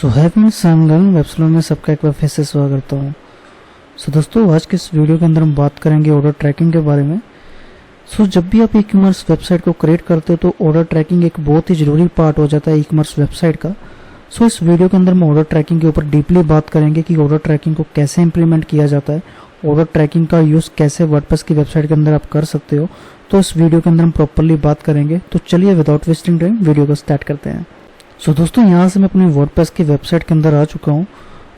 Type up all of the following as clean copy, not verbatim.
सो है संगम वेबस्लो में सबका एक बार फिर से स्वागत करता हूँ। सो दोस्तों, आज के इस वीडियो के अंदर हम बात करेंगे ऑर्डर ट्रैकिंग के बारे में। सो जब भी आप ई कॉमर्स वेबसाइट को क्रिएट करते हो तो ऑर्डर ट्रैकिंग एक बहुत ही ज़रूरी पार्ट हो जाता है ई कॉमर्स वेबसाइट का। सो इस वीडियो के अंदर हम ऑर्डर ट्रैकिंग के ऊपर डीपली बात करेंगे कि ऑर्डर ट्रैकिंग को कैसे इंप्लीमेंट किया जाता है, ऑर्डर ट्रैकिंग का यूज़ कैसे वर्डप्रेस की वेबसाइट के अंदर आप कर सकते हो। तो इस वीडियो के अंदर हम प्रॉपरली बात करेंगे। तो चलिए विदाउट वेस्टिंग टाइम वीडियो को स्टार्ट करते हैं। सो दोस्तों, यहाँ से मैं अपनी वर्डप्रेस की वेबसाइट के अंदर आ चुका हूँ।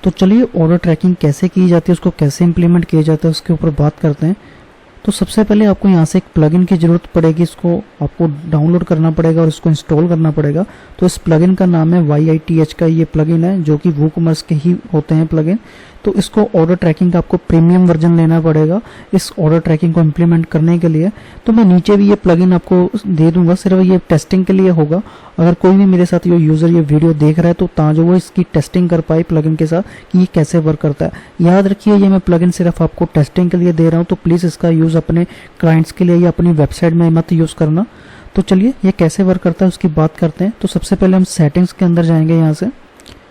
तो चलिए ऑर्डर ट्रैकिंग कैसे की जाती है, उसको कैसे इंप्लीमेंट किया जाता है, उसके ऊपर बात करते हैं। तो सबसे पहले आपको यहाँ से एक प्लगइन की ज़रूरत पड़ेगी। इसको आपको डाउनलोड करना पड़ेगा और इसको इंस्टॉल करना पड़ेगा। तो इस प्लगइन का नाम है YITH का ये प्लगइन है, जो कि वूकॉमर्स के ही होते हैं प्लगइन। तो इसको ऑर्डर ट्रैकिंग का आपको प्रीमियम वर्जन लेना पड़ेगा इस ऑर्डर ट्रैकिंग को इम्प्लीमेंट करने के लिए। तो मैं नीचे भी ये प्लगइन आपको दे दूंगा, सिर्फ ये टेस्टिंग के लिए होगा। अगर कोई भी मेरे साथ ये यूज़र ये वीडियो देख रहा है तो ताकि वो इसकी टेस्टिंग कर पाए प्लगइन के साथ कि ये कैसे वर्क करता है। याद रखिए, ये मैं प्लगइन सिर्फ आपको टेस्टिंग के लिए दे रहा हूँ, तो प्लीज़ इसका यूज़ अपने क्लाइंट्स के लिए या अपनी वेबसाइट में मत यूज़ करना। तो चलिए ये कैसे वर्क करता है उसकी बात करते हैं। तो सबसे पहले हम सेटिंग्स के अंदर जाएंगे यहाँ से।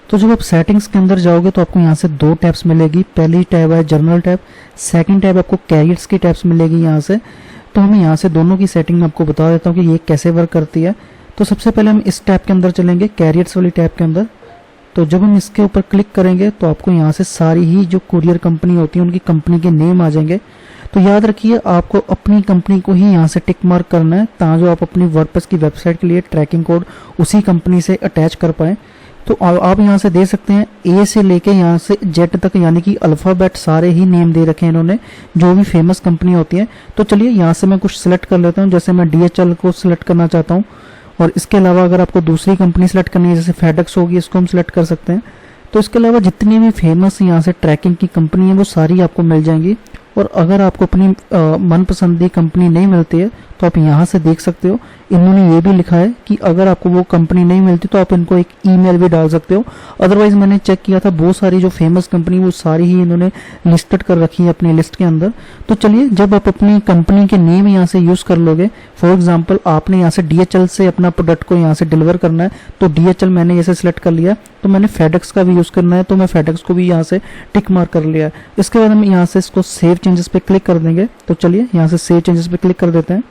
तो जब आप सेटिंग्स के अंदर जाओगे तो आपको यहाँ से दो टैब्स मिलेगी। पहली टैब है जर्नल टैब, सेकंड टैब आपको कैरियर्स की टैब्स मिलेगी यहाँ से। तो हम यहाँ से दोनों की सेटिंग में आपको बता देता हूँ कि ये कैसे वर्क करती है। तो सबसे पहले हम इस टैब के अंदर चलेंगे, कैरियर्स वाली टैब के अंदर। तो जब हम इसके ऊपर क्लिक करेंगे तो आपको यहाँ से सारी ही जो कुरियर कंपनी होती है उनकी कंपनी के नेम आ जाएंगे। तो याद रखिए, आपको अपनी कंपनी को ही यहाँ से टिक मार्क करना है ताकि आप अपनी वर्डप्रेस की वेबसाइट के लिए ट्रैकिंग कोड उसी कंपनी से अटैच कर पाएँ। तो आप यहाँ से दे सकते हैं ए से लेके यहाँ से जेड तक, यानी कि अल्फ़ाबेट सारे ही नेम दे रखे हैं इन्होंने, जो भी फेमस कंपनी होती है। तो चलिए यहाँ से मैं कुछ सिलेक्ट कर लेता हूँ। जैसे मैं DHL को सिलेक्ट करना चाहता हूँ, और इसके अलावा अगर आपको दूसरी कंपनी सेलेक्ट करनी है जैसे फेडेक्स होगी, इसको हम सिलेक्ट कर सकते हैं। तो इसके अलावा जितनी भी फेमस यहाँ से ट्रैकिंग की कंपनी है वो सारी आपको मिल जाएंगी। और अगर आपको अपनी मनपसंदी कंपनी नहीं मिलती है तो आप यहाँ से देख सकते हो, इन्होंने ये भी लिखा है कि अगर आपको वो कंपनी नहीं मिलती तो आप इनको एक ईमेल भी डाल सकते हो। अदरवाइज मैंने चेक किया था, बहुत सारी जो फेमस कंपनी वो सारी ही इन्होंने लिस्टेड कर रखी है अपनी लिस्ट के अंदर। तो चलिए, जब आप अपनी कंपनी के नेम यहाँ से यूज़ कर लोगे, फॉर एग्जाम्पल आपने यहाँ से DHL से अपना प्रोडक्ट को यहाँ से डिलीवर करना है, तो DHL मैंने जैसे सिलेक्ट कर लिया। तो मैंने फेडेक्स का भी यूज़ करना है, तो मैं फेडेक्स को भी यहाँ से टिक मार्क कर लिया है। इसके बाद हम यहाँ से इसको सेव चेंजेस पे क्लिक कर देंगे। तो चलिए यहाँ से सेव चेंजेस पे क्लिक कर देते हैं।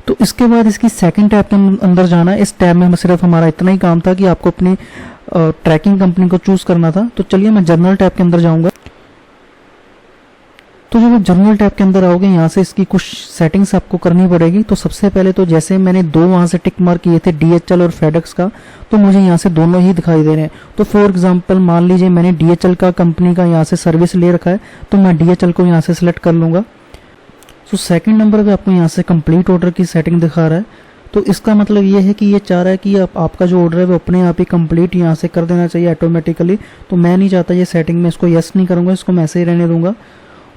तो इसके बाद इसकी सेकंड टैब के अंदर जाना है। इस टैब में सिर्फ हमारा इतना ही काम था कि आपको अपनी ट्रैकिंग कंपनी को चूज करना था। तो चलिए मैं जर्नल टैब के अंदर जाऊंगा। तो जब आप जर्नल टैब के अंदर आओगे, यहाँ से इसकी कुछ सेटिंग्स आपको करनी पड़ेगी। तो सबसे पहले तो जैसे मैंने दो वहाँ से टिक मार्क किए थे DHL और फेडेक्स का, तो मुझे यहाँ से दोनों ही दिखाई दे रहे हैं। तो फॉर एग्जांपल मान लीजिए मैंने DHL का कंपनी का यहाँ से सर्विस ले रखा है, तो मैं DHL को यहाँ से सिलेक्ट कर लूँगा। सो सेकंड नंबर पे आपको यहाँ से कंप्लीट ऑर्डर की सेटिंग दिखा रहा है। तो इसका मतलब ये है कि ये चाह रहा है कि आपका जो ऑर्डर है वो अपने आप ही कंप्लीट यहाँ से कर देना चाहिए ऑटोमेटिकली। तो मैं नहीं चाहता ये सेटिंग में, इसको यस नहीं करूँगा, इसको मैं ऐसे ही रहने दूंगा।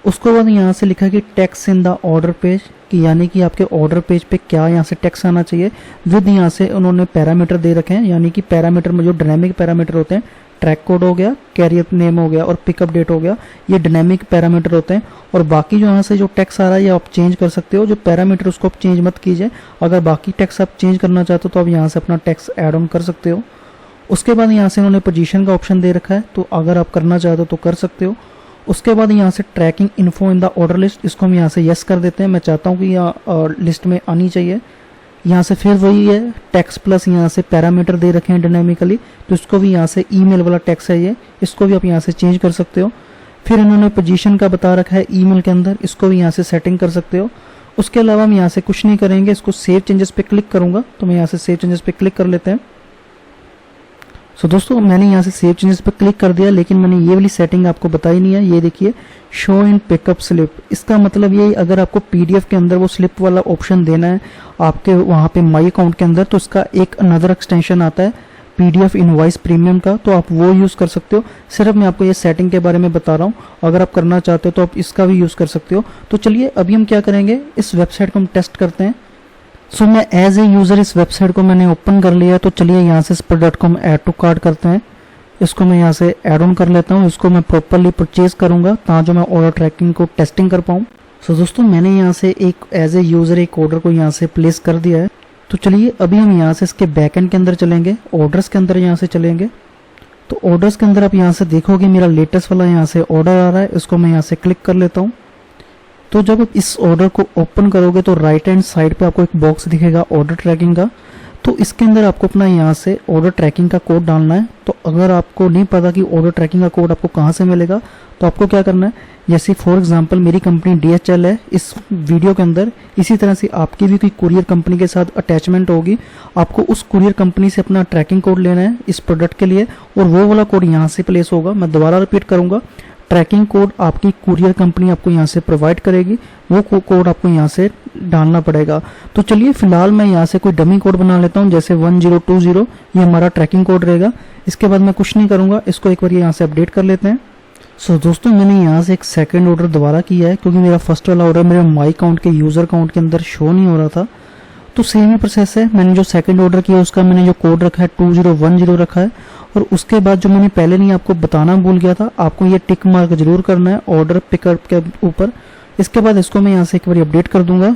उसके बाद यहाँ से लिखा है कि text in the order page, कि यानी कि आपके ऑर्डर पेज पे क्या यहाँ से टेक्स्ट आना चाहिए। विद यहाँ से उन्होंने पैरामीटर दे रखे हैं, यानी कि पैरामीटर में जो डायनेमिक पैरामीटर होते हैं, ट्रैक कोड हो गया, कैरियर नेम हो गया और पिकअप डेट हो गया, ये डायनेमिक पैरामीटर होते हैं। और बाकी जो यहाँ से जो टेक्स्ट आ रहा है ये आप चेंज कर सकते हो। जो पैरामीटर उसको आप चेंज मत कीजिए। अगर बाकी टेक्स्ट आप चेंज करना चाहते हो तो आप यहाँ से अपना टेक्स्ट ऐड ऑन कर सकते हो। उसके बाद यहाँ से उन्होंने पोजीशन का ऑप्शन दे रखा है, तो अगर आप करना चाहते हो तो कर सकते हो। उसके बाद यहाँ से tracking info in the order list, इसको हम यहाँ से यस कर देते हैं। मैं चाहता हूँ कि यहाँ लिस्ट में आनी चाहिए। यहाँ से फिर वही है टेक्स्ट प्लस यहाँ से पैरामीटर दे रखे हैं डायनेमिकली, तो इसको भी यहाँ से ईमेल वाला टेक्स्ट है ये, इसको भी आप यहाँ से चेंज कर सकते हो। फिर इन्होंने पोजीशन का बता रखा है ईमेल के अंदर, इसको भी यहाँ से सेटिंग कर सकते हो। उसके अलावा हम यहाँ से कुछ नहीं करेंगे, इसको सेव चेंजेस पे क्लिक करूँगा। तो मैं यहाँ से सेव चेंजेस पे क्लिक कर लेते हैं। सो दोस्तों, मैंने यहाँ से सेव चेंजेस पे क्लिक कर दिया, लेकिन मैंने ये वाली सेटिंग आपको बताई नहीं है। ये देखिए, शो इन पिकअप स्लिप, इसका मतलब ये अगर आपको PDF के अंदर वो स्लिप वाला ऑप्शन देना है आपके वहाँ पे माई अकाउंट के अंदर, तो इसका एक अनदर एक्सटेंशन आता है PDF इनवॉइस प्रीमियम का, तो आप वो यूज़ कर सकते हो। सिर्फ मैं आपको ये सेटिंग के बारे में बता रहा हूँ, अगर आप करना चाहते हो तो आप इसका भी यूज़ कर सकते हो। तो चलिए अभी हम क्या करेंगे, इस वेबसाइट को हम टेस्ट करते हैं। सो मैं एज ए यूज़र इस वेबसाइट को मैंने ओपन कर लिया। तो चलिए यहाँ से इस प्रोडक्ट को हम ऐड टू कार्ट करते हैं। इसको मैं यहाँ से ऐड ऑन कर लेता हूँ। इसको मैं प्रॉपरली परचेज करूँगा ताकि मैं ऑर्डर ट्रैकिंग को टेस्टिंग कर पाऊँ। सो दोस्तों, मैंने यहाँ से एक एज ए यूज़र एक ऑर्डर को यहाँ से प्लेस कर दिया है। तो चलिए अभी हम यहाँ से इसके बैकएंड के अंदर चलेंगे, ऑर्डर्स के अंदर यहाँ से चलेंगे। तो ऑर्डर्स के अंदर आप यहाँ से देखोगे मेरा लेटेस्ट वाला यहाँ से ऑर्डर आ रहा है, इसको मैं यहाँ से क्लिक कर लेता हूँ। तो जब आप इस ऑर्डर को ओपन करोगे तो राइट हैंड साइड पे आपको एक बॉक्स दिखेगा ऑर्डर ट्रैकिंग का। तो इसके अंदर आपको अपना यहाँ से ऑर्डर ट्रैकिंग का कोड डालना है। तो अगर आपको नहीं पता कि ऑर्डर ट्रैकिंग का कोड आपको कहाँ से मिलेगा, तो आपको क्या करना है, जैसे फॉर एग्जांपल मेरी कंपनी DHL है, इस वीडियो के अंदर इसी तरह से आपकी भी कोई कुरियर कंपनी के साथ अटैचमेंट होगी, आपको उस कुरियर कंपनी से अपना ट्रैकिंग कोड लेना है इस प्रोडक्ट के लिए, और वो वाला कोड यहाँ से प्लेस होगा। मैं दोबारा रिपीट करूंगा, ट्रैकिंग कोड आपकी कुरियर कंपनी आपको यहाँ से प्रोवाइड करेगी, वो कोड आपको यहाँ से डालना पड़ेगा। तो चलिए फिलहाल मैं यहाँ से कोई डमी कोड बना लेता हूँ, जैसे 1020, ये हमारा ट्रैकिंग कोड रहेगा। इसके बाद मैं कुछ नहीं करूँगा, इसको एक बार यहाँ से अपडेट कर लेते हैं। सो दोस्तों मैंने यहाँ से एक सेकंड ऑर्डर दोबारा किया है, क्योंकि मेरा फर्स्ट वाला ऑर्डर मेरे माई अकाउंट के यूज़र अकाउंट के अंदर शो नहीं हो रहा था। तो सेम ही प्रोसेस है, मैंने जो सेकंड ऑर्डर किया उसका मैंने जो कोड रखा है 2010 रखा है, और उसके बाद जो मैंने पहले नहीं आपको बताना भूल गया था, आपको ये टिक मार्क जरूर करना है ऑर्डर पिकअप के ऊपर। इसके बाद इसको मैं यहाँ से एक बार अपडेट कर दूंगा।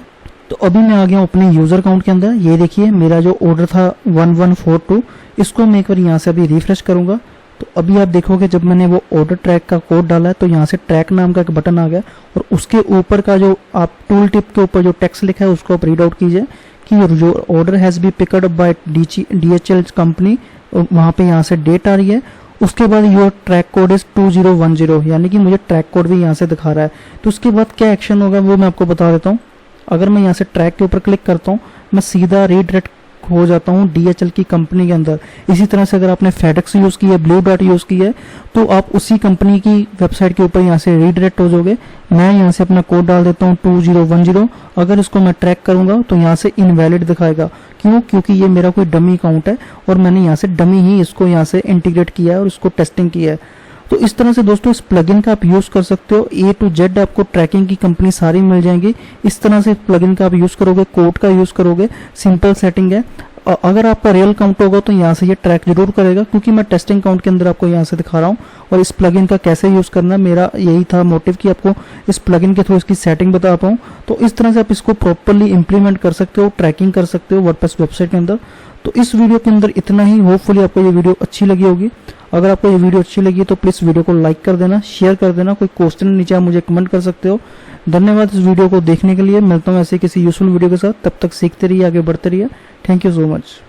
तो अभी मैं आ गया हूँ अपने यूजर अकाउंट के अंदर। ये देखिए मेरा जो ऑर्डर था 1142, इसको मैं एक बार यहाँ से अभी रिफ्रेश करूंगा। तो अभी आप देखोगे जब मैंने वो ऑर्डर ट्रैक का कोड डाला है तो यहाँ से ट्रैक नाम का एक बटन आ गया, और उसके ऊपर का जो आप टूल टिप के ऊपर जो टेक्स्ट लिखा है उसको आप रीड आउट कीजिए कि जो order has B picked up by DHL company, वहाँ पे यहाँ से डेट आ रही है। उसके बाद योर ट्रैक कोड इज 2010, यानी कि मुझे ट्रैक कोड भी यहाँ से दिखा रहा है। तो उसके बाद क्या एक्शन होगा वो मैं आपको बता देता हूँ। अगर मैं यहाँ से ट्रैक के ऊपर क्लिक करता हूँ, मैं सीधा रीडायरेक्ट हो जाता हूँ DHL की कंपनी के अंदर। इसी तरह से अगर आपने FedEx यूज़ की है, ब्लू डॉट यूज़ की है, तो आप उसी कंपनी की वेबसाइट के ऊपर यहाँ से रीडायरेक्ट हो जाओगे। मैं यहाँ से अपना कोड डाल देता हूँ 2010। अगर इसको मैं ट्रैक करूंगा तो यहाँ से इनवैलिड दिखाएगा। क्यों? क्योंकि ये मेरा कोई डमी अकाउंट है और मैंने यहाँ से डमी ही इसको यहाँ से इंटीग्रेट किया है और इसको टेस्टिंग किया है। तो इस तरह से दोस्तों इस प्लगइन का आप यूज कर सकते हो। A to Z आपको ट्रैकिंग की कंपनी सारी मिल जाएंगी। इस तरह से प्लगइन का आप यूज करोगे, कोड का यूज करोगे, सिंपल सेटिंग है। अगर आपका रियल अकाउंट होगा तो यहाँ से ये ट्रैक जरूर करेगा, क्योंकि मैं टेस्टिंग अकाउंट के अंदर आपको यहाँ से दिखा रहा हूँ। और इस प्लगइन का कैसे यूज करना है, मेरा यही था मोटिव कि आपको इस प्लगइन के थ्रू इसकी सेटिंग बता पाऊँ। तो इस तरह से आप इसको प्रॉपरली इंप्लीमेंट कर सकते हो, ट्रैकिंग कर सकते हो वर्डप्रेस वेबसाइट के अंदर। तो इस वीडियो के अंदर इतना ही। होपफुली आपको ये वीडियो अच्छी लगी होगी। अगर आपको ये वीडियो अच्छी लगी तो प्लीज वीडियो को लाइक कर देना, शेयर कर देना। कोई क्वेश्चन नीचे आप मुझे कमेंट कर सकते हो। धन्यवाद इस वीडियो को देखने के लिए। मिलता हूँ ऐसे किसी यूजफुल वीडियो के साथ। तब तक सीखते रहिए, आगे बढ़ते रहिए। Thank you so much.